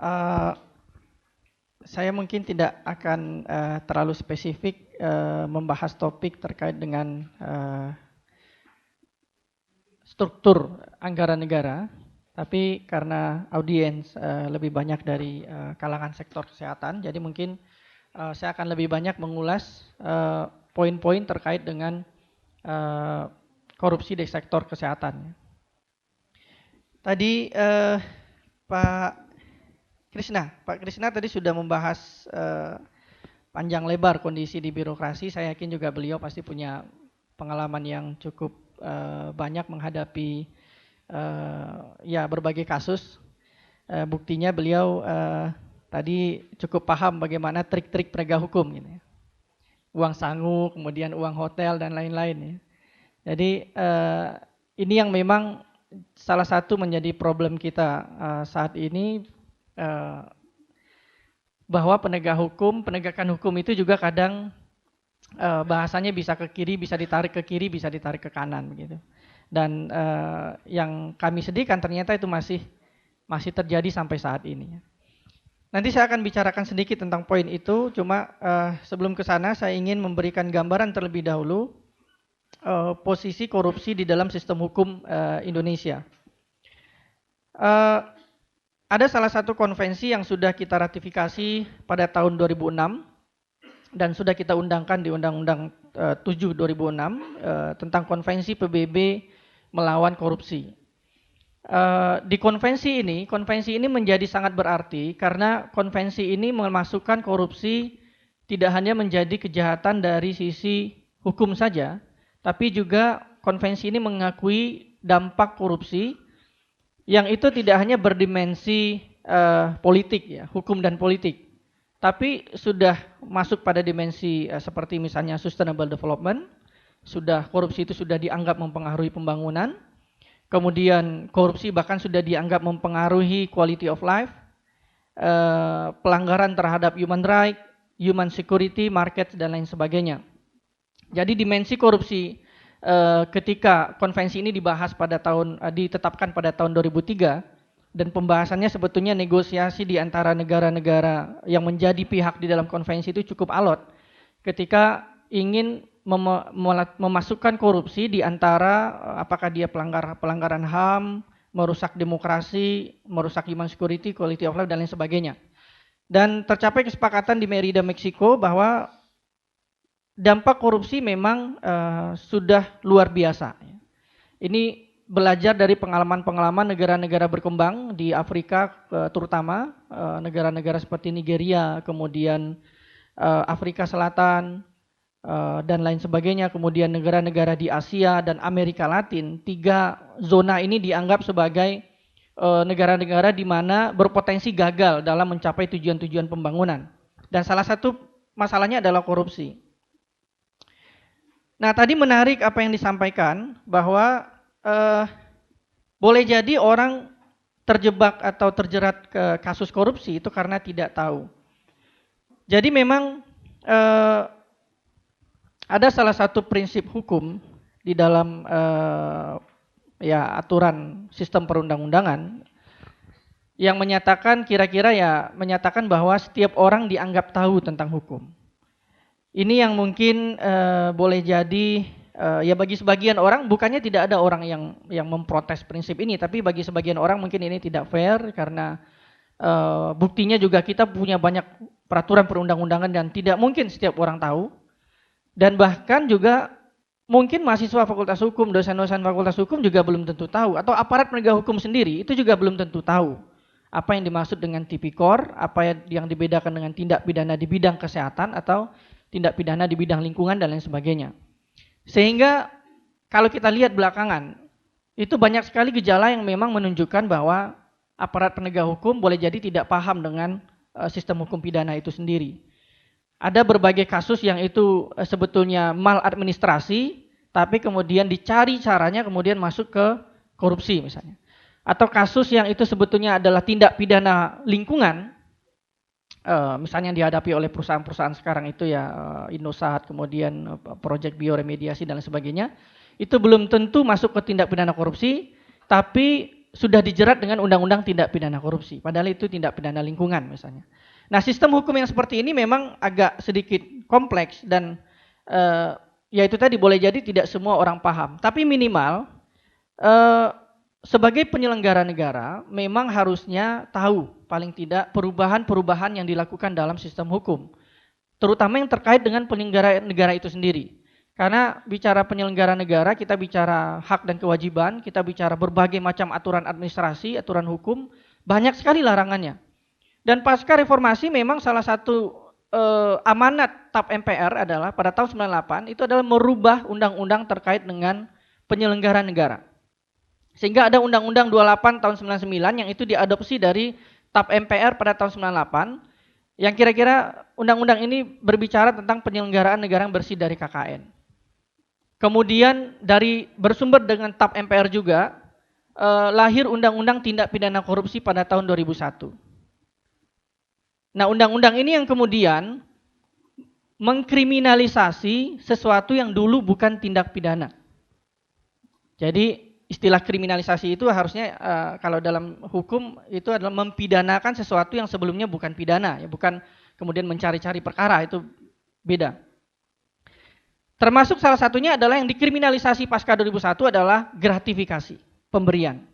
Uh, saya mungkin tidak akan terlalu spesifik membahas topik terkait dengan struktur anggaran negara, tapi karena audiens lebih banyak dari kalangan sektor kesehatan, jadi mungkin saya akan lebih banyak mengulas poin-poin terkait dengan korupsi di sektor kesehatan. Tadi Pak Krishna tadi sudah membahas panjang lebar kondisi di birokrasi. Saya yakin juga beliau pasti punya pengalaman yang cukup banyak menghadapi berbagai kasus. Buktinya beliau tadi cukup paham bagaimana trik-trik penegak hukum, gitu ya. Uang sangu, kemudian uang hotel dan lain-lain, ya. Jadi ini yang memang salah satu menjadi problem kita saat ini, bahwa penegakan hukum itu juga kadang bahasanya bisa ke kiri, bisa ditarik ke kiri, bisa ditarik ke kanan, begitu. Dan yang kami sedihkan ternyata itu masih terjadi sampai saat ini. Nanti saya akan bicarakan sedikit tentang poin itu, cuma sebelum ke sana saya ingin memberikan gambaran terlebih dahulu posisi korupsi di dalam sistem hukum Indonesia. Ada salah satu konvensi yang sudah kita ratifikasi pada tahun 2006 dan sudah kita undangkan di Undang-Undang 7 2006 tentang konvensi PBB melawan korupsi. Di konvensi ini menjadi sangat berarti karena konvensi ini memasukkan korupsi tidak hanya menjadi kejahatan dari sisi hukum saja, tapi juga konvensi ini mengakui dampak korupsi yang itu tidak hanya berdimensi politik, ya, hukum dan politik, tapi sudah masuk pada dimensi seperti misalnya sustainable development, korupsi itu sudah dianggap mempengaruhi pembangunan, kemudian korupsi bahkan sudah dianggap mempengaruhi quality of life, pelanggaran terhadap human right, human security, market, dan lain sebagainya. Jadi dimensi korupsi ketika konvensi ini ditetapkan pada tahun 2003 dan pembahasannya sebetulnya negosiasi di antara negara-negara yang menjadi pihak di dalam konvensi itu cukup alot ketika ingin memasukkan korupsi di antara apakah dia pelanggaran HAM, merusak demokrasi, merusak human security, quality of life, dan lain sebagainya. Dan tercapai kesepakatan di Merida, Meksiko bahwa dampak korupsi memang sudah luar biasa. Ini belajar dari pengalaman-pengalaman negara-negara berkembang di Afrika, terutama negara-negara seperti Nigeria, kemudian Afrika Selatan, dan lain sebagainya, kemudian negara-negara di Asia dan Amerika Latin. 3 zona ini dianggap sebagai negara-negara di mana berpotensi gagal dalam mencapai tujuan-tujuan pembangunan. Dan salah satu masalahnya adalah korupsi. Nah, tadi menarik apa yang disampaikan bahwa boleh jadi orang terjebak atau terjerat ke kasus korupsi itu karena tidak tahu. Jadi memang ada salah satu prinsip hukum di dalam aturan sistem perundang-undangan yang menyatakan menyatakan bahwa setiap orang dianggap tahu tentang hukum. Ini yang mungkin boleh jadi bagi sebagian orang, bukannya tidak ada orang yang memprotes prinsip ini, tapi bagi sebagian orang mungkin ini tidak fair karena buktinya juga kita punya banyak peraturan perundang-undangan dan tidak mungkin setiap orang tahu. Dan bahkan juga mungkin mahasiswa fakultas hukum, dosen-dosen fakultas hukum juga belum tentu tahu, atau aparat penegak hukum sendiri itu juga belum tentu tahu apa yang dimaksud dengan tipikor, apa yang dibedakan dengan tindak pidana di bidang kesehatan atau tindak pidana di bidang lingkungan dan lain sebagainya. Sehingga kalau kita lihat belakangan, itu banyak sekali gejala yang memang menunjukkan bahwa aparat penegak hukum boleh jadi tidak paham dengan sistem hukum pidana itu sendiri. Ada berbagai kasus yang itu sebetulnya maladministrasi, tapi kemudian dicari caranya kemudian masuk ke korupsi misalnya. Atau kasus yang itu sebetulnya adalah tindak pidana lingkungan, misalnya yang dihadapi oleh perusahaan-perusahaan sekarang itu Indosat, kemudian proyek bioremediasi dan lain sebagainya, itu belum tentu masuk ke tindak pidana korupsi, tapi sudah dijerat dengan undang-undang tindak pidana korupsi, padahal itu tindak pidana lingkungan misalnya. Nah, sistem hukum yang seperti ini memang agak sedikit kompleks dan ya itu tadi boleh jadi tidak semua orang paham. Tapi minimal sebagai penyelenggara negara memang harusnya tahu paling tidak perubahan-perubahan yang dilakukan dalam sistem hukum, terutama yang terkait dengan penyelenggara negara itu sendiri. Karena bicara penyelenggara negara, kita bicara hak dan kewajiban, kita bicara berbagai macam aturan administrasi, aturan hukum, banyak sekali larangannya. Dan pasca reformasi memang salah satu amanat TAP MPR adalah pada tahun 98 itu adalah merubah undang-undang terkait dengan penyelenggara negara. Sehingga ada Undang-Undang 28 tahun 99 yang itu diadopsi dari TAP MPR pada tahun 98 yang kira-kira undang-undang ini berbicara tentang penyelenggaraan negara yang bersih dari KKN. Kemudian dari bersumber dengan TAP MPR juga lahir Undang-Undang Tindak Pidana Korupsi pada tahun 2001. Nah, undang-undang ini yang kemudian mengkriminalisasi sesuatu yang dulu bukan tindak pidana. Jadi istilah kriminalisasi itu harusnya kalau dalam hukum itu adalah mempidanakan sesuatu yang sebelumnya bukan pidana, ya bukan kemudian mencari-cari perkara, itu beda. Termasuk salah satunya adalah yang dikriminalisasi pasca 2001 adalah gratifikasi, pemberian.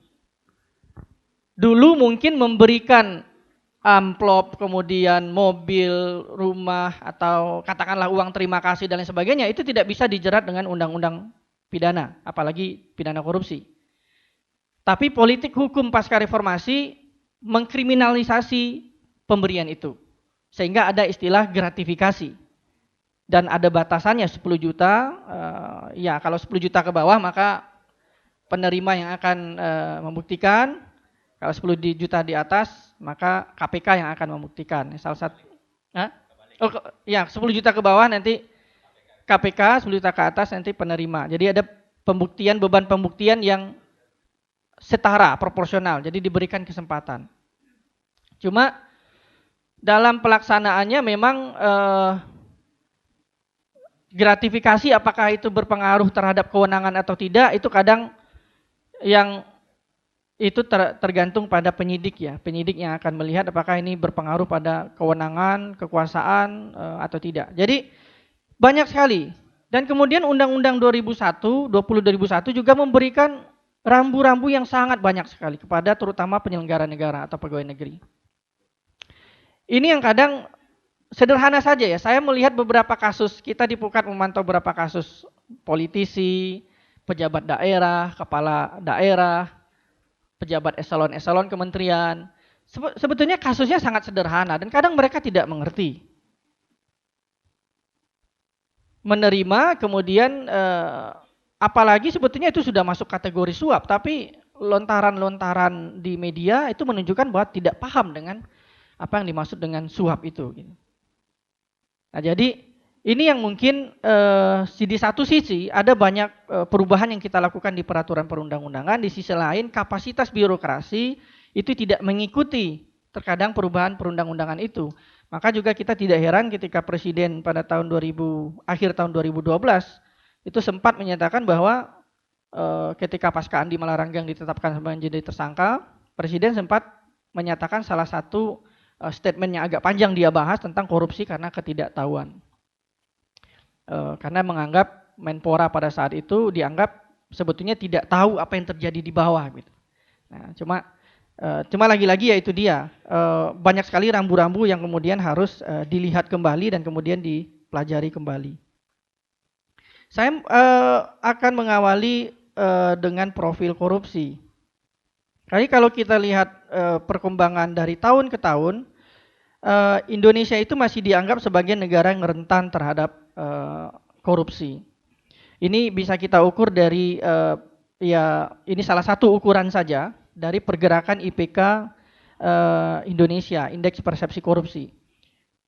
Dulu mungkin memberikan amplop, kemudian mobil, rumah, atau katakanlah uang terima kasih dan lain sebagainya, itu tidak bisa dijerat dengan undang-undang pidana, apalagi pidana korupsi. Tapi politik hukum pasca reformasi mengkriminalisasi pemberian itu. Sehingga ada istilah gratifikasi. Dan ada batasannya 10 juta, ya kalau 10 juta ke bawah maka penerima yang akan membuktikan, kalau 10 juta di atas maka KPK yang akan membuktikan. Salah satu, ya 10 juta ke bawah nanti KPK, 10 juta ke atas nanti penerima. Jadi ada pembuktian, beban pembuktian yang setara, proporsional, jadi diberikan kesempatan. Cuma dalam pelaksanaannya memang gratifikasi apakah itu berpengaruh terhadap kewenangan atau tidak, itu kadang yang itu tergantung pada penyidik ya. Penyidik yang akan melihat apakah ini berpengaruh pada kewenangan, kekuasaan atau tidak. Jadi banyak sekali. Dan kemudian Undang-Undang 2001 juga memberikan rambu-rambu yang sangat banyak sekali kepada terutama penyelenggara negara atau pegawai negeri. Ini yang kadang sederhana saja ya, saya melihat beberapa kasus, kita di Pukat memantau beberapa kasus politisi, pejabat daerah, kepala daerah, pejabat eselon-eselon kementerian. Sebetulnya kasusnya sangat sederhana dan kadang mereka tidak mengerti. Menerima kemudian apalagi sebetulnya itu sudah masuk kategori suap, tapi lontaran-lontaran di media itu menunjukkan bahwa tidak paham dengan apa yang dimaksud dengan suap itu. Nah, jadi ini yang mungkin di satu sisi ada banyak perubahan yang kita lakukan di peraturan perundang-undangan, di sisi lain kapasitas birokrasi itu tidak mengikuti terkadang perubahan perundang-undangan itu. Maka juga kita tidak heran ketika Presiden pada tahun akhir tahun 2012 itu sempat menyatakan bahwa ketika pasca Andi Malaranggang ditetapkan menjadi tersangka, Presiden sempat menyatakan salah satu statement yang agak panjang dia bahas tentang korupsi karena ketidaktahuan. Karena menganggap Menpora pada saat itu dianggap sebetulnya tidak tahu apa yang terjadi di bawah gitu. Nah, cuma lagi-lagi ya itu dia banyak sekali rambu-rambu yang kemudian harus dilihat kembali dan kemudian dipelajari kembali. Saya akan mengawali dengan profil korupsi. Jadi kalau kita lihat perkembangan dari tahun ke tahun, Indonesia itu masih dianggap sebagai negara yang rentan terhadap korupsi. Ini bisa kita ukur dari ya ini salah satu ukuran saja dari pergerakan IPK Indonesia, Indeks Persepsi Korupsi.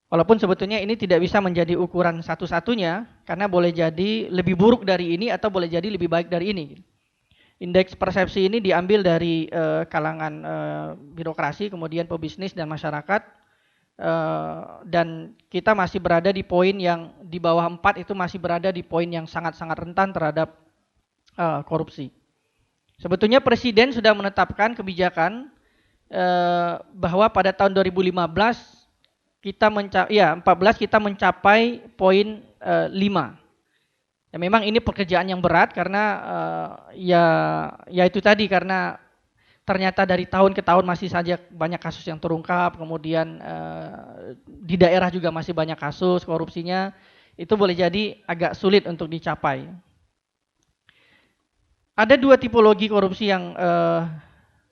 Walaupun sebetulnya ini tidak bisa menjadi ukuran satu-satunya karena boleh jadi lebih buruk dari ini atau boleh jadi lebih baik dari ini. Indeks persepsi ini diambil dari kalangan birokrasi, kemudian pebisnis dan masyarakat. Dan kita masih berada di poin yang di bawah 4 itu masih berada di poin yang sangat-sangat rentan terhadap korupsi. Sebetulnya Presiden sudah menetapkan kebijakan bahwa pada tahun 2015 kita mencapai poin 5. Ya, memang ini pekerjaan yang berat karena ya itu tadi, karena ternyata dari tahun ke tahun masih saja banyak kasus yang terungkap, kemudian di daerah juga masih banyak kasus korupsinya, itu boleh jadi agak sulit untuk dicapai. Ada dua tipologi korupsi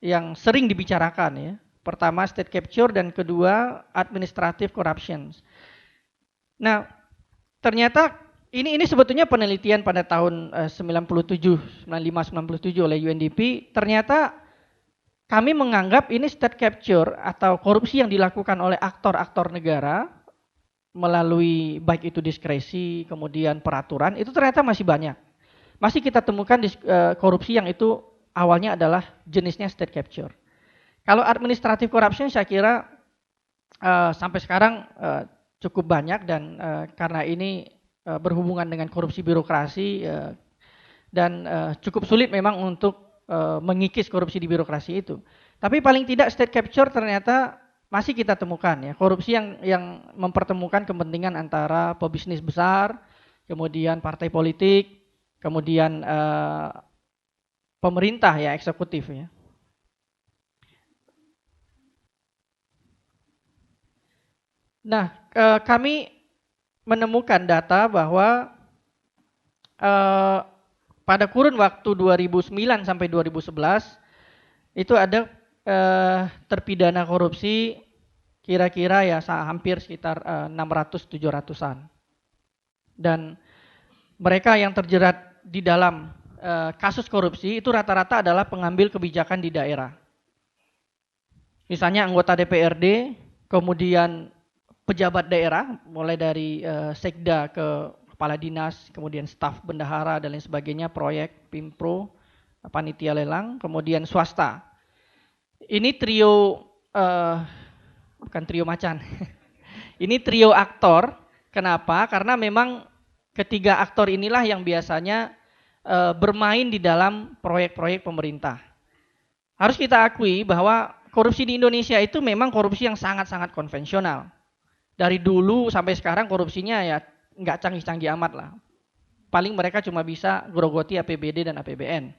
yang sering dibicarakan ya. Pertama state capture dan kedua administrative corruption. Nah, ternyata ini sebetulnya penelitian pada tahun 97 oleh UNDP, ternyata kami menganggap ini state capture atau korupsi yang dilakukan oleh aktor-aktor negara melalui baik itu diskresi, kemudian peraturan, itu ternyata masih banyak. Masih kita temukan korupsi yang itu awalnya adalah jenisnya state capture. Kalau administrative corruption saya kira sampai sekarang cukup banyak, dan karena ini berhubungan dengan korupsi birokrasi dan cukup sulit memang untuk mengikis korupsi di birokrasi itu. Tapi paling tidak state capture ternyata masih kita temukan ya, korupsi yang mempertemukan kepentingan antara pebisnis besar, kemudian partai politik, kemudian pemerintah ya, eksekutif ya. Nah, kami menemukan data bahwa pada kurun waktu 2009 sampai 2011 itu ada terpidana korupsi kira-kira ya hampir sekitar 600-700-an. Dan mereka yang terjerat di dalam kasus korupsi itu rata-rata adalah pengambil kebijakan di daerah. Misalnya anggota DPRD, kemudian pejabat daerah, mulai dari sekda ke kepala dinas, kemudian staf bendahara dan lain sebagainya, proyek, pimpro, panitia lelang, kemudian swasta. Ini trio, bukan trio macan, ini trio aktor. Kenapa? Karena memang ketiga aktor inilah yang biasanya bermain di dalam proyek-proyek pemerintah. Harus kita akui bahwa korupsi di Indonesia itu memang korupsi yang sangat-sangat konvensional. Dari dulu sampai sekarang korupsinya ya nggak canggih-canggih amat lah. Paling mereka cuma bisa grogoti APBD dan APBN.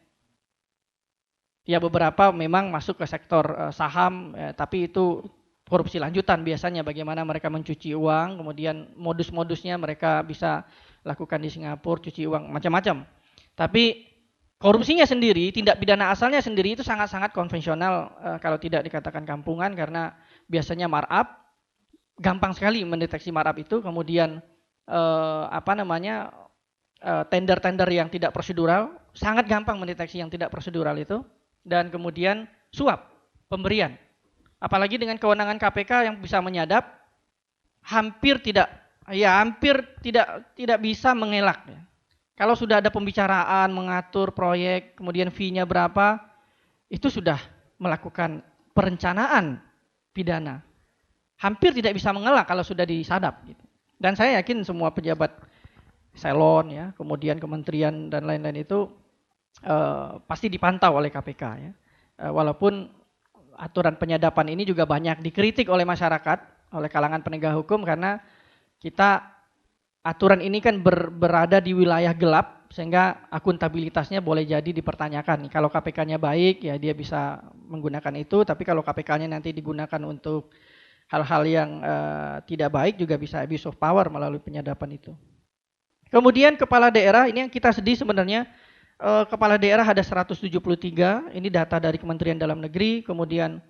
Ya beberapa memang masuk ke sektor saham, tapi itu korupsi lanjutan biasanya, bagaimana mereka mencuci uang, kemudian modus-modusnya mereka bisa lakukan di Singapura, cuci uang, macam-macam. Tapi korupsinya sendiri, tindak pidana asalnya sendiri itu sangat-sangat konvensional, kalau tidak dikatakan kampungan, karena biasanya markup, gampang sekali mendeteksi markup itu, kemudian tender-tender yang tidak prosedural, sangat gampang mendeteksi yang tidak prosedural itu, dan kemudian suap, pemberian. Apalagi dengan kewenangan KPK yang bisa menyadap, hampir tidak bisa mengelak. Ya. Kalau sudah ada pembicaraan mengatur proyek, kemudian fee-nya berapa, itu sudah melakukan perencanaan pidana. Hampir tidak bisa mengelak kalau sudah disadap. Gitu. Dan saya yakin semua pejabat salon, ya, kemudian kementerian dan lain-lain itu pasti dipantau oleh KPK. Ya. Walaupun aturan penyadapan ini juga banyak dikritik oleh masyarakat, oleh kalangan penegak hukum, karena aturan ini kan berada di wilayah gelap, sehingga akuntabilitasnya boleh jadi dipertanyakan. Kalau KPK-nya baik, ya dia bisa menggunakan itu, tapi kalau KPK-nya nanti digunakan untuk hal-hal yang tidak baik, juga bisa abuse of power melalui penyadapan itu. Kemudian kepala daerah, ini yang kita sedih sebenarnya. Kepala daerah ada 173, ini data dari Kementerian Dalam Negeri, kemudian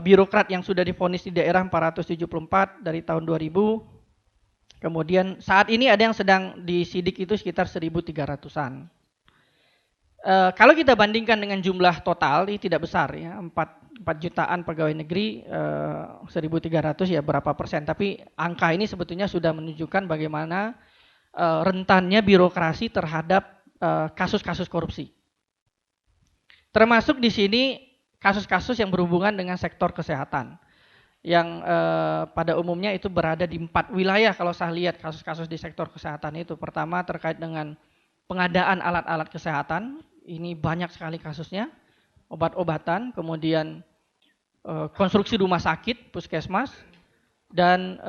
birokrat yang sudah divonis di daerah 474 dari tahun 2000, kemudian saat ini ada yang sedang disidik itu sekitar 1.300-an. Kalau kita bandingkan dengan jumlah total, ini tidak besar ya, 4 jutaan pegawai negeri, 1.300 ya berapa persen, tapi angka ini sebetulnya sudah menunjukkan bagaimana rentannya birokrasi terhadap kasus-kasus korupsi. Termasuk di sini kasus-kasus yang berhubungan dengan sektor kesehatan, yang pada umumnya itu berada di 4 wilayah kalau saya lihat kasus-kasus di sektor kesehatan itu. Pertama terkait dengan pengadaan alat-alat kesehatan, ini banyak sekali kasusnya, obat-obatan, kemudian konstruksi rumah sakit, puskesmas, dan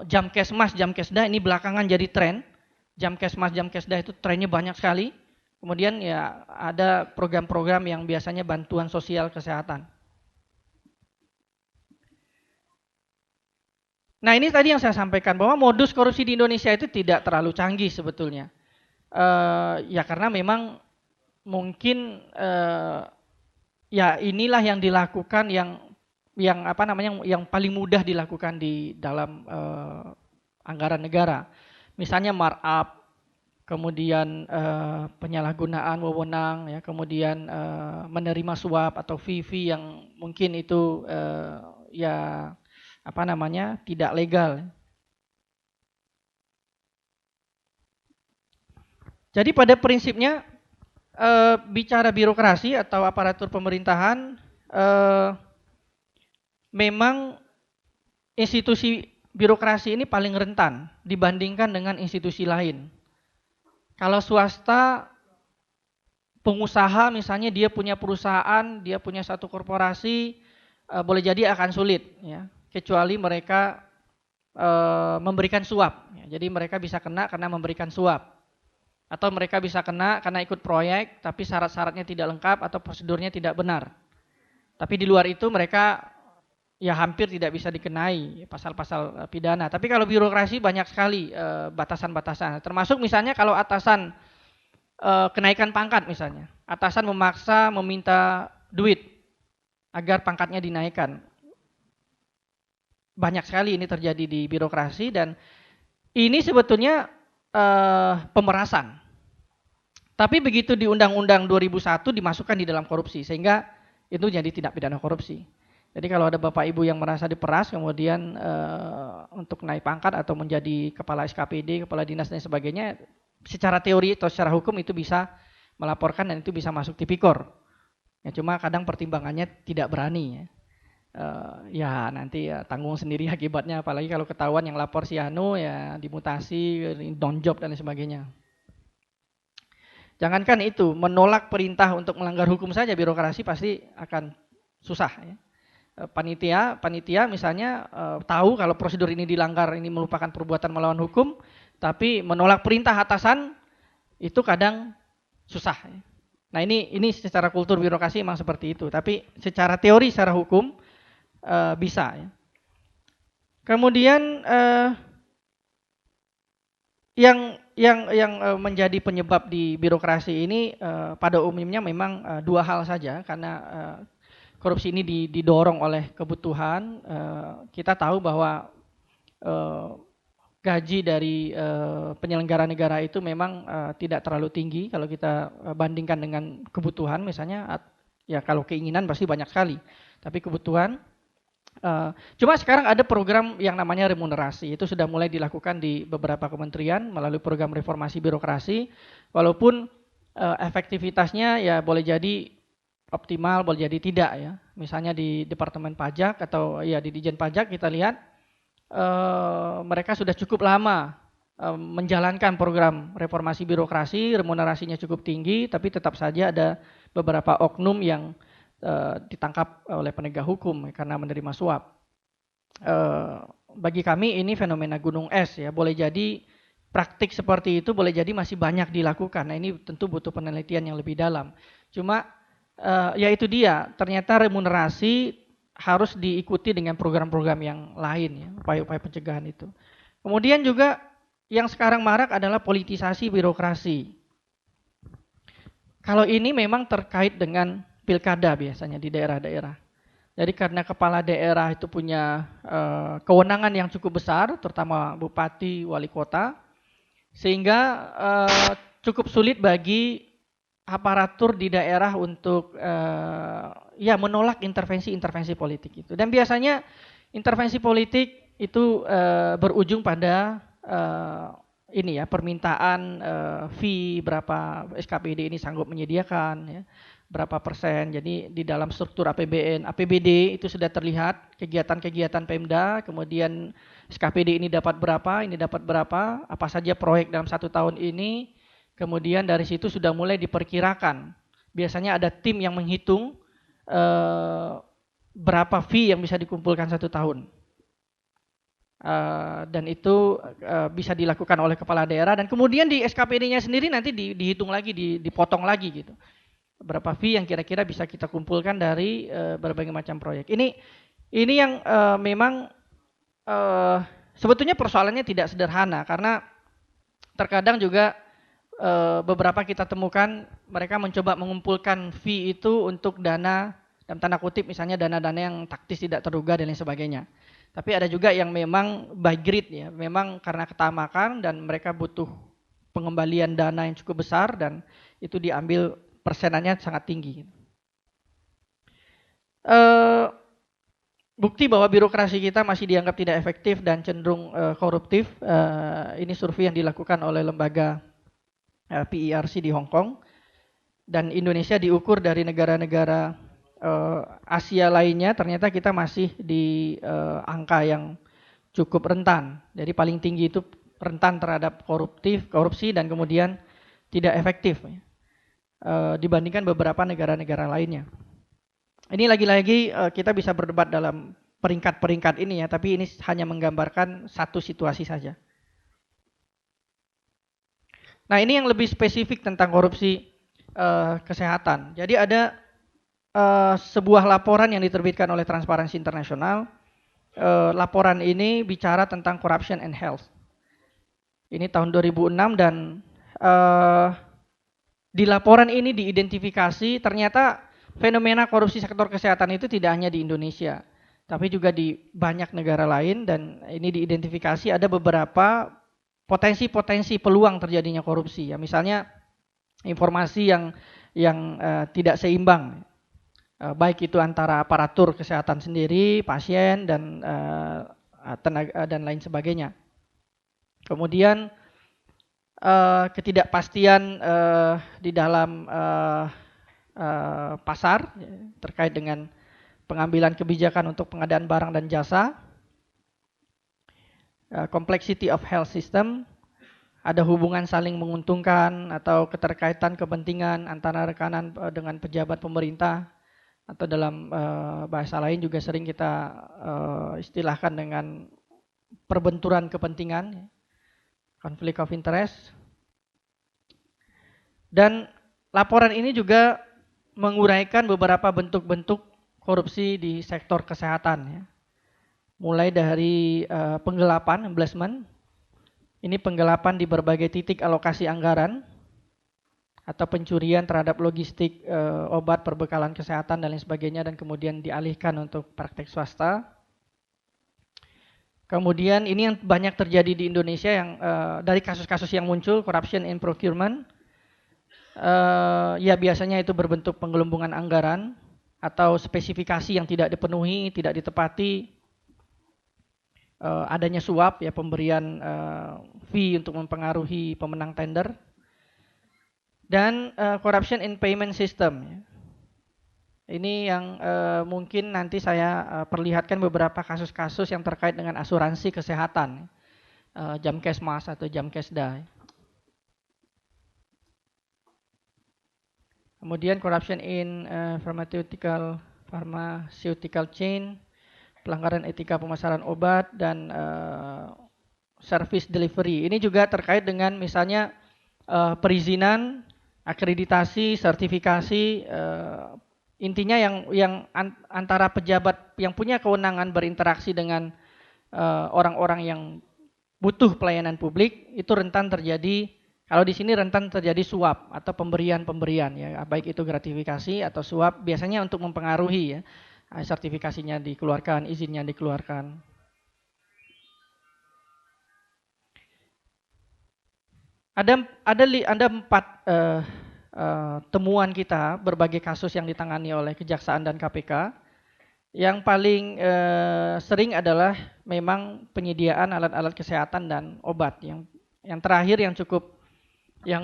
jamkesmas, jamkesda ini belakangan jadi tren. Jamkesmas, jamkesda itu trennya banyak sekali. Kemudian ya ada program-program yang biasanya bantuan sosial kesehatan. Nah ini tadi yang saya sampaikan bahwa modus korupsi di Indonesia itu tidak terlalu canggih sebetulnya. Ya karena memang mungkin ya inilah yang dilakukan yang apa namanya yang paling mudah dilakukan di dalam anggaran negara. Misalnya markup, kemudian penyalahgunaan wewenang, ya, kemudian menerima suap atau fee yang mungkin itu ya apa namanya tidak legal. Jadi pada prinsipnya bicara birokrasi atau aparatur pemerintahan memang institusi birokrasi ini paling rentan dibandingkan dengan institusi lain. Kalau swasta pengusaha misalnya dia punya perusahaan, dia punya satu korporasi, boleh jadi akan sulit, ya, kecuali mereka memberikan suap. Jadi mereka bisa kena karena memberikan suap. Atau mereka bisa kena karena ikut proyek tapi syarat-syaratnya tidak lengkap atau prosedurnya tidak benar. Tapi di luar itu mereka ya hampir tidak bisa dikenai pasal-pasal pidana. Tapi kalau birokrasi banyak sekali batasan-batasan. Termasuk misalnya kalau atasan kenaikan pangkat misalnya. Atasan memaksa meminta duit agar pangkatnya dinaikkan. Banyak sekali ini terjadi di birokrasi dan ini sebetulnya pemerasan. Tapi begitu di Undang-Undang 2001 dimasukkan di dalam korupsi sehingga itu jadi tindak pidana korupsi. Jadi kalau ada Bapak Ibu yang merasa diperas kemudian untuk naik pangkat atau menjadi kepala SKPD, kepala dinas dan sebagainya, secara teori atau secara hukum itu bisa melaporkan dan itu bisa masuk tipikor. Ya cuma kadang pertimbangannya tidak berani, ya. Ya nanti ya tanggung sendiri akibatnya, apalagi kalau ketahuan yang lapor si Anu ya dimutasi, down job dan sebagainya. Jangankan itu, menolak perintah untuk melanggar hukum saja birokrasi pasti akan susah, ya. Panitia misalnya tahu kalau prosedur ini dilanggar, ini merupakan perbuatan melawan hukum, tapi menolak perintah atasan itu kadang susah, ya. Nah ini secara kultur birokrasi memang seperti itu, tapi secara teori, secara hukum bisa, ya. Kemudian yang menjadi penyebab di birokrasi ini pada umumnya memang dua hal saja, karena korupsi ini didorong oleh kebutuhan. Kita tahu bahwa gaji dari penyelenggara negara itu memang tidak terlalu tinggi kalau kita bandingkan dengan kebutuhan misalnya. Ya kalau keinginan pasti banyak sekali, tapi kebutuhan. Cuma sekarang ada program yang namanya remunerasi, itu sudah mulai dilakukan di beberapa kementerian melalui program reformasi birokrasi, walaupun efektivitasnya ya boleh jadi optimal, boleh jadi tidak, ya. Misalnya di Departemen Pajak atau ya di Ditjen Pajak kita lihat mereka sudah cukup lama menjalankan program reformasi birokrasi, remunerasinya cukup tinggi, tapi tetap saja ada beberapa oknum yang ditangkap oleh penegak hukum karena menerima suap. Bagi kami ini fenomena gunung es, ya. Boleh jadi praktik seperti itu boleh jadi masih banyak dilakukan. Nah ini tentu butuh penelitian yang lebih dalam. Cuma ya itu dia, ternyata remunerasi harus diikuti dengan program-program yang lain, ya, upaya-upaya pencegahan itu. Kemudian juga yang sekarang marak adalah politisasi birokrasi. Kalau ini memang terkait dengan pilkada biasanya di daerah-daerah. Jadi karena kepala daerah itu punya kewenangan yang cukup besar, terutama bupati, wali kota, sehingga cukup sulit bagi aparatur di daerah untuk ya menolak intervensi-intervensi politik itu. Dan biasanya intervensi politik itu berujung pada ini ya permintaan fee berapa SKPD ini sanggup menyediakan, ya, berapa persen. Jadi di dalam struktur APBN, APBD itu sudah terlihat kegiatan-kegiatan Pemda, kemudian SKPD ini dapat berapa, apa saja proyek dalam 1 tahun ini, Kemudian dari situ sudah mulai diperkirakan. Biasanya ada tim yang menghitung berapa fee yang bisa dikumpulkan 1 tahun. Dan itu bisa dilakukan oleh kepala daerah, dan kemudian di SKPD-nya sendiri nanti dihitung lagi, dipotong lagi gitu. Berapa fee yang kira-kira bisa kita kumpulkan dari berbagai macam proyek. Ini yang memang sebetulnya persoalannya tidak sederhana, karena terkadang juga beberapa kita temukan mereka mencoba mengumpulkan fee itu untuk dana, dalam tanda kutip misalnya dana-dana yang taktis tidak terduga dan lain sebagainya. Tapi ada juga yang memang by greed ya, memang karena ketamakan dan mereka butuh pengembalian dana yang cukup besar dan itu diambil persenannya sangat tinggi. Bukti bahwa birokrasi kita masih dianggap tidak efektif dan cenderung koruptif. Ini survei yang dilakukan oleh lembaga PERC di Hong Kong, dan Indonesia diukur dari negara-negara Asia lainnya, ternyata kita masih di angka yang cukup rentan. Jadi paling tinggi itu rentan terhadap korupsi dan kemudian tidak efektif dibandingkan beberapa negara-negara lainnya. Ini lagi-lagi kita bisa berdebat dalam peringkat-peringkat ini ya, tapi ini hanya menggambarkan satu situasi saja. Nah, ini yang lebih spesifik tentang korupsi kesehatan. Jadi ada sebuah laporan yang diterbitkan oleh Transparansi Internasional. Laporan ini bicara tentang corruption and health. Ini tahun 2006 dan di laporan ini diidentifikasi ternyata fenomena korupsi sektor kesehatan itu tidak hanya di Indonesia, tapi juga di banyak negara lain, dan ini diidentifikasi ada beberapa potensi-potensi peluang terjadinya korupsi ya, misalnya informasi yang tidak seimbang, baik itu antara aparatur kesehatan sendiri, pasien dan tenaga dan lain sebagainya. Kemudian ketidakpastian di dalam pasar terkait dengan pengambilan kebijakan untuk pengadaan barang dan jasa. Complexity of health system, ada hubungan saling menguntungkan atau keterkaitan kepentingan antara rekanan dengan pejabat pemerintah, atau dalam bahasa lain juga sering kita istilahkan dengan perbenturan kepentingan, conflict of interest. Dan laporan ini juga menguraikan beberapa bentuk-bentuk korupsi di sektor kesehatan ya. Mulai dari penggelapan, embezzlement. Ini penggelapan di berbagai titik alokasi anggaran atau pencurian terhadap logistik obat, perbekalan kesehatan dan lain sebagainya, dan kemudian dialihkan untuk praktek swasta. Kemudian ini yang banyak terjadi di Indonesia yang dari kasus-kasus yang muncul, corruption in procurement. Ya biasanya itu berbentuk penggelembungan anggaran atau spesifikasi yang tidak dipenuhi, tidak ditepati. Adanya suap ya, pemberian fee untuk mempengaruhi pemenang tender, dan corruption in payment system ya. Ini yang mungkin nanti saya perlihatkan beberapa kasus-kasus yang terkait dengan asuransi kesehatan, Jamkesmas atau Jamkesda. Kemudian corruption in pharmaceutical chain, pelanggaran etika pemasaran obat, dan service delivery. Ini juga terkait dengan misalnya perizinan, akreditasi, sertifikasi, intinya yang antara pejabat yang punya kewenangan berinteraksi dengan orang-orang yang butuh pelayanan publik, itu rentan terjadi. Kalau di sini rentan terjadi suap atau pemberian ya, baik itu gratifikasi atau suap, biasanya untuk mempengaruhi ya. Sertifikasinya dikeluarkan, izinnya dikeluarkan. Ada 4 temuan kita, berbagai kasus yang ditangani oleh Kejaksaan dan KPK. Yang paling sering adalah memang penyediaan alat-alat kesehatan dan obat. Yang terakhir yang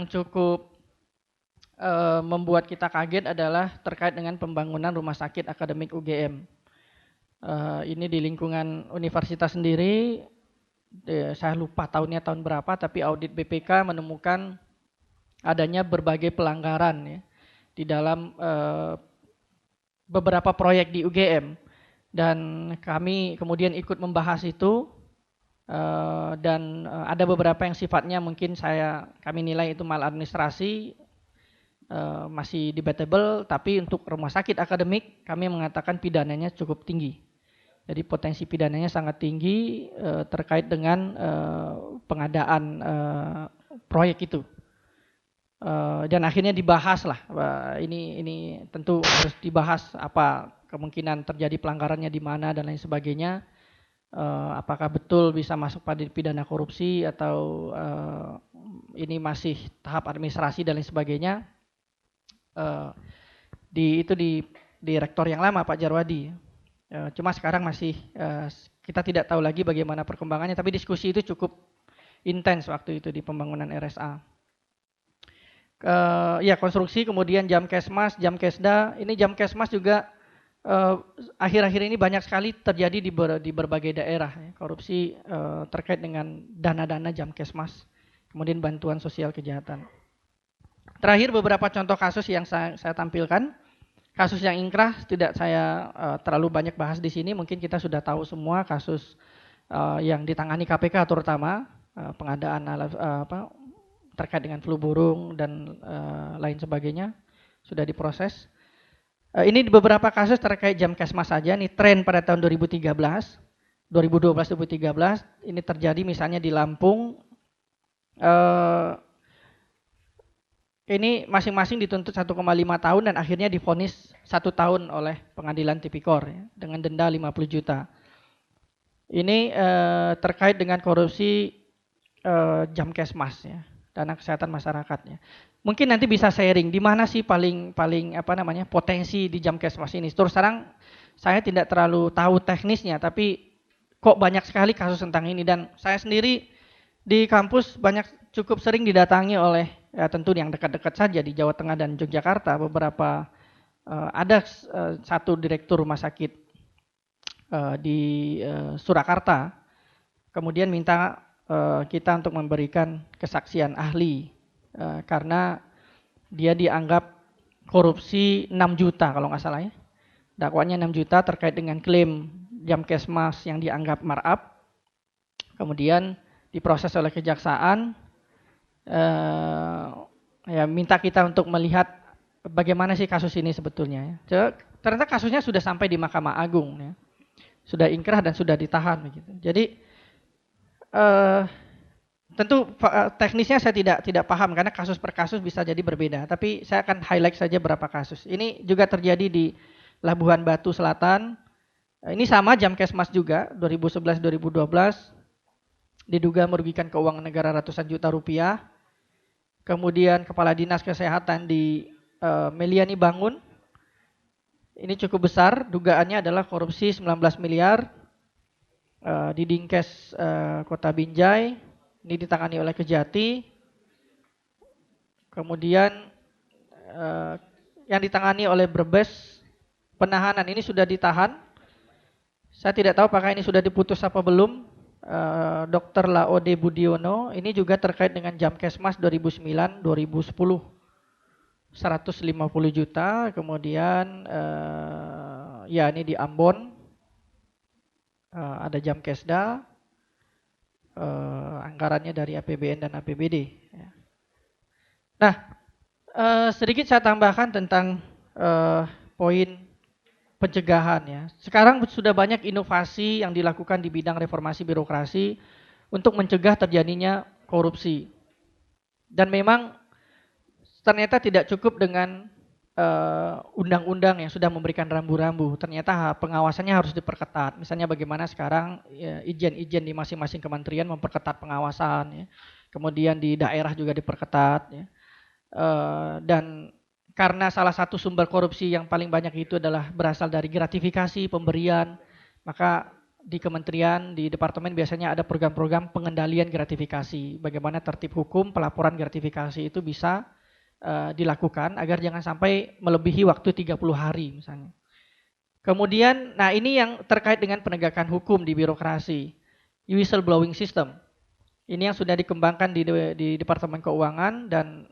cukup membuat kita kaget adalah terkait dengan pembangunan rumah sakit akademik UGM. Ini di lingkungan universitas sendiri, saya lupa tahunnya tahun berapa, tapi audit BPK menemukan adanya berbagai pelanggaran ya di dalam beberapa proyek di UGM, dan kami kemudian ikut membahas itu, dan ada beberapa yang sifatnya mungkin kami nilai itu maladministrasi, masih debatable, tapi untuk rumah sakit akademik kami mengatakan pidananya cukup tinggi. Jadi potensi pidananya sangat tinggi terkait dengan pengadaan proyek itu. Dan akhirnya dibahas lah, ini tentu harus dibahas apa kemungkinan terjadi pelanggarannya di mana dan lain sebagainya. Apakah betul bisa masuk pada pidana korupsi atau ini masih tahap administrasi dan lain sebagainya. Itu di rektor yang lama Pak Jarwadi. Cuma sekarang masih kita tidak tahu lagi bagaimana perkembangannya, tapi diskusi itu cukup intens waktu itu di pembangunan RSA. Ya, konstruksi, kemudian Jamkesmas, Jamkesda. Ini Jamkesmas juga akhir-akhir ini banyak sekali terjadi di berbagai daerah ya, korupsi terkait dengan dana-dana Jamkesmas, kemudian bantuan sosial kejahatan. Terakhir beberapa contoh kasus yang saya tampilkan. Kasus yang ingkrah tidak saya terlalu banyak bahas di sini, mungkin kita sudah tahu semua kasus yang ditangani KPK terutama pengadaan terkait dengan flu burung dan lain sebagainya sudah diproses. Ini beberapa kasus terkait Jamkesmas saja. Ini tren pada tahun 2013, 2012-2013 ini terjadi misalnya di Lampung. Ini masing-masing dituntut 1,5 tahun dan akhirnya divonis 1 tahun oleh pengadilan tipikor ya, dengan denda 50 juta. Ini terkait dengan korupsi Jamkesmas ya, dana kesehatan masyarakatnya. Mungkin nanti bisa sharing di mana sih paling potensi di Jamkesmas ini. Terus terang saya tidak terlalu tahu teknisnya, tapi kok banyak sekali kasus tentang ini, dan saya sendiri di kampus cukup sering didatangi oleh ya tentu yang dekat-dekat saja di Jawa Tengah dan Yogyakarta. Beberapa ada satu direktur rumah sakit di Surakarta kemudian minta kita untuk memberikan kesaksian ahli karena dia dianggap korupsi 6 juta kalau nggak salah ya. Dakwaannya 6 juta terkait dengan klaim Jamkesmas yang dianggap markup. Kemudian diproses oleh kejaksaan, ya minta kita untuk melihat bagaimana sih kasus ini sebetulnya ya. Ternyata kasusnya sudah sampai di Mahkamah Agung ya. Sudah ingkrah dan sudah ditahan begitu. Jadi tentu teknisnya saya tidak paham karena kasus per kasus bisa jadi berbeda, tapi saya akan highlight saja beberapa kasus. Ini juga terjadi di Labuhan Batu Selatan. Ini sama Jamkesmas juga 2011-2012, diduga merugikan keuangan negara ratusan juta rupiah. Kemudian Kepala Dinas Kesehatan di Meliani Bangun, ini cukup besar, dugaannya adalah korupsi 19 miliar di Dinkes Kota Binjai, ini ditangani oleh Kejati. Kemudian yang ditangani oleh Brebes, penahanan ini sudah ditahan. Saya tidak tahu apakah ini sudah diputus apa belum. Dr. Laode Budiono, ini juga terkait dengan Jamkesmas 2009-2010. 150 juta, kemudian ya ini di Ambon ada Jamkesda, anggarannya dari APBN dan APBD. Nah, sedikit saya tambahkan tentang poin pencegahan ya. Sekarang sudah banyak inovasi yang dilakukan di bidang reformasi birokrasi untuk mencegah terjadinya korupsi. Dan memang ternyata tidak cukup dengan undang-undang yang sudah memberikan rambu-rambu. Ternyata pengawasannya harus diperketat. Misalnya bagaimana sekarang ya, ijen-ijen di masing-masing kementerian memperketat pengawasan. Ya. Kemudian di daerah juga diperketat. Ya. Dan karena salah satu sumber korupsi yang paling banyak itu adalah berasal dari gratifikasi, pemberian, maka di kementerian, di departemen biasanya ada program-program pengendalian gratifikasi. Bagaimana tertib hukum pelaporan gratifikasi itu bisa dilakukan agar jangan sampai melebihi waktu 30 hari misalnya. Kemudian, nah ini yang terkait dengan penegakan hukum di birokrasi, whistleblowing system. Ini yang sudah dikembangkan di Departemen Keuangan dan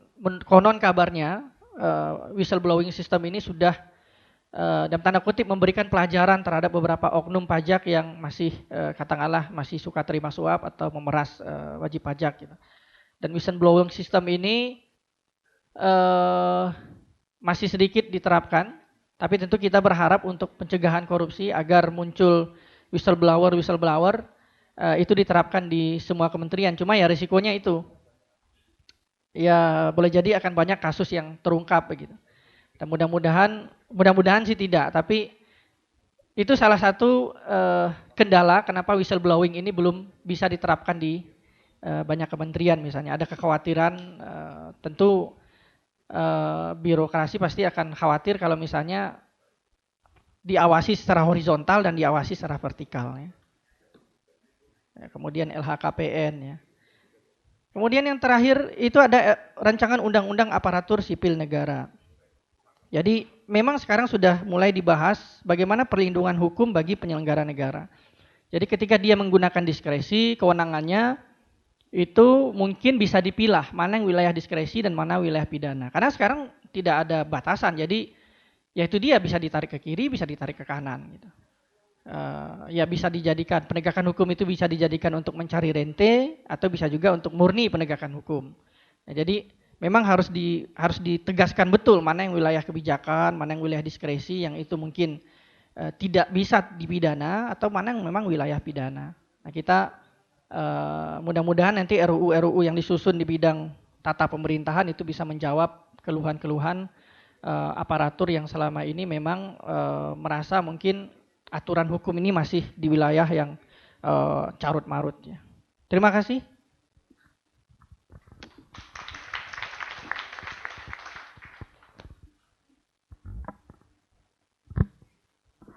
konon kabarnya whistleblowing system ini sudah dalam tanda kutip memberikan pelajaran terhadap beberapa oknum pajak yang masih katakanlah masih suka terima suap atau memeras wajib pajak gitu. Dan whistleblowing system ini masih sedikit diterapkan, tapi tentu kita berharap untuk pencegahan korupsi agar muncul whistleblower itu diterapkan di semua kementerian. Cuma ya risikonya itu, ya boleh jadi akan banyak kasus yang terungkap begitu. Dan mudah-mudahan sih tidak, tapi itu salah satu kendala kenapa whistleblowing ini belum bisa diterapkan di banyak kementerian misalnya. Ada kekhawatiran tentu birokrasi pasti akan khawatir kalau misalnya diawasi secara horizontal dan diawasi secara vertikal. Ya. Kemudian LHKPN. Ya. Kemudian yang terakhir itu ada rancangan undang-undang aparatur sipil negara. Jadi memang sekarang sudah mulai dibahas bagaimana perlindungan hukum bagi penyelenggara negara. Jadi ketika dia menggunakan diskresi, kewenangannya itu mungkin bisa dipilah mana yang wilayah diskresi dan mana wilayah pidana. Karena sekarang tidak ada batasan, jadi ya itu dia bisa ditarik ke kiri, bisa ditarik ke kanan. Gitu. Ya bisa dijadikan, penegakan hukum itu bisa dijadikan untuk mencari rente atau bisa juga untuk murni penegakan hukum. Nah, jadi memang harus ditegaskan betul mana yang wilayah kebijakan, mana yang wilayah diskresi yang itu mungkin tidak bisa dipidana atau mana yang memang wilayah pidana. Nah, kita mudah-mudahan nanti RUU yang disusun di bidang tata pemerintahan itu bisa menjawab keluhan-keluhan aparatur yang selama ini memang merasa mungkin aturan hukum ini masih di wilayah yang carut marut. Ya. Terima kasih.